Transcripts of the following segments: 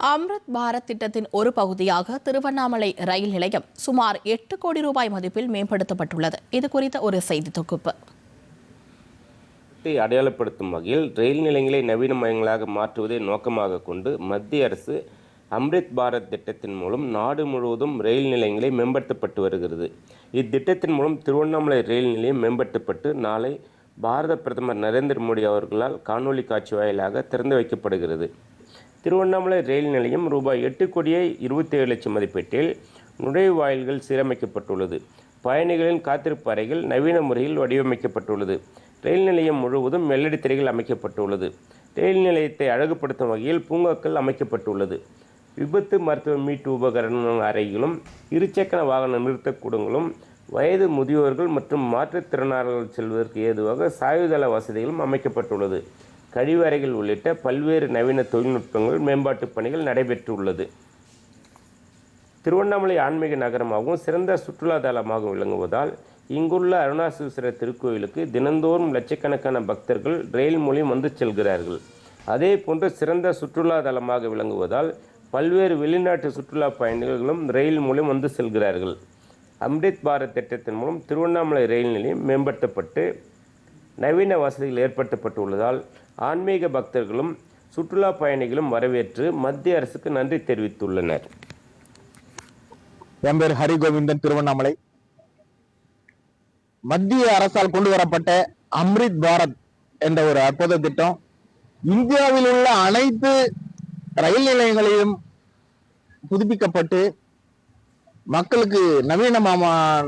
அம்ரித் பாரத் திட்டத்தின் ஒரு பகுதியாக திருவண்ணாமலை ரயில் நிலையம் சுமார் 8 கோடி ரூபாய் மதிப்பில் மேம்படுத்தப்பட்டுள்ளது. இது குறித்த ஒரு செய்தி தொகுப்பு. அடையாளப்படுத்தும் வகையில் ரயில் நிலையங்களை நவீனமயங்களாக மாற்றுவதை நோக்கமாக கொண்டு மத்திய அரசு அம்ரித் பாரத் திட்டத்தின் மூலம் நாடு முழுவதும் ரயில் நிலையங்களை மேம்படுத்தப்பட்டு வருகிறது. இத்திட்டத்தின் மூலம் திருவண்ணாமலை ரயில் நிலையம் மேம்படுத்தப்பட்டு நாளை பாரத பிரதமர் நரேந்திர மோடி அவர்களால் காணொலி காட்சி வாயிலாக திறந்து வைக்கப்படுகிறது. திருவண்ணாமலை ரயில் நிலையம் ரூபாய் 8 கோடியே 27 லட்சம் மதிப்பீட்டில் நுழைவாயில்கள் சீரமைக்கப்பட்டுள்ளது. பயணிகளின் காத்திருப்பு அறைகள் நவீன முறையில் வடிவமைக்கப்பட்டுள்ளது. ரயில் நிலையம் முழுவதும் மெல்லடி திரைகள் அமைக்கப்பட்டுள்ளது. ரயில் நிலையத்தை அழகுபடுத்தும் வகையில் பூங்காக்கள் அமைக்கப்பட்டுள்ளது. விபத்து மருத்துவ மீட்பு உபகரண அறைகளும் இருசக்கர வாகன நிறுத்தக்கூடங்களும் வயது முதியோர்கள் மற்றும் மாற்றுத்திறனாளர்கள் செல்வதற்கு ஏதுவாக சாய்வுதள வசதிகளும் அமைக்கப்பட்டுள்ளது. கழிவறைகள் உள்ளிட்ட பல்வேறு நவீன தொழில்நுட்பங்கள் மேம்பாட்டு பணிகள் நடைபெற்றுள்ளது. திருவண்ணாமலை ஆன்மீக நகரமாகவும் சிறந்த சுற்றுலா தலமாக விளங்குவதால் இங்குள்ள அருணாசலேஸ்வரர் திருக்கோயிலுக்கு தினந்தோறும் லட்சக்கணக்கான பக்தர்கள் ரயில் மூலம் வந்து செல்கிறார்கள். அதே போன்று சிறந்த சுற்றுலா தலமாக விளங்குவதால் பல்வேறு வெளிநாட்டு சுற்றுலா பயணிகளும் ரயில் மூலம் வந்து செல்கிறார்கள். அம்ரித் பாரத் திட்டத்தின் மூலம் திருவண்ணாமலை ரயில் நிலையம் மேம்படுத்தப்பட்டு நவீன வசதிகள் ஏற்படுத்தப்பட்டுள்ளதால் ஆன்மீக பக்தர்களும் சுற்றுலா பயணிகளும் வரவேற்று மத்திய அரசுக்கு நன்றி தெரிவித்துள்ளனர். என் பேர் ஹரிகோவிந்தன், திருவண்ணாமலை. மத்திய அரசால் கொண்டு வரப்பட்ட அம்ரித் பாரத் என்ற ஒரு அற்புத திட்டம் இந்தியாவில் உள்ள அனைத்து ரயில் நிலையங்களையும் புதுப்பிக்கப்பட்டு மக்களுக்கு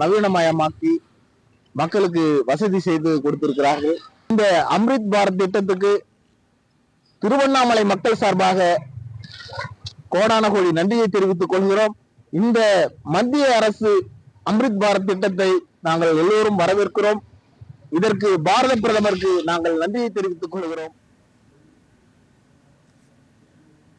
நவீனமயமாக்கி மக்களுக்கு வசதி செய்து கொடுத்திருக்கிறார்கள். இந்த அம்ரித் பாரத் திட்டத்துக்கு திருவண்ணாமலை மக்கள் சார்பாக கோடான கோடி நன்றியை தெரிவித்துக் கொள்கிறோம். இந்த மத்திய அரசு அம்ரித் பாரத் திட்டத்தை நாங்கள் எல்லோரும் வரவேற்கிறோம். இதற்கு பாரத பிரதமருக்கு நாங்கள் நன்றியை தெரிவித்துக் கொள்கிறோம்.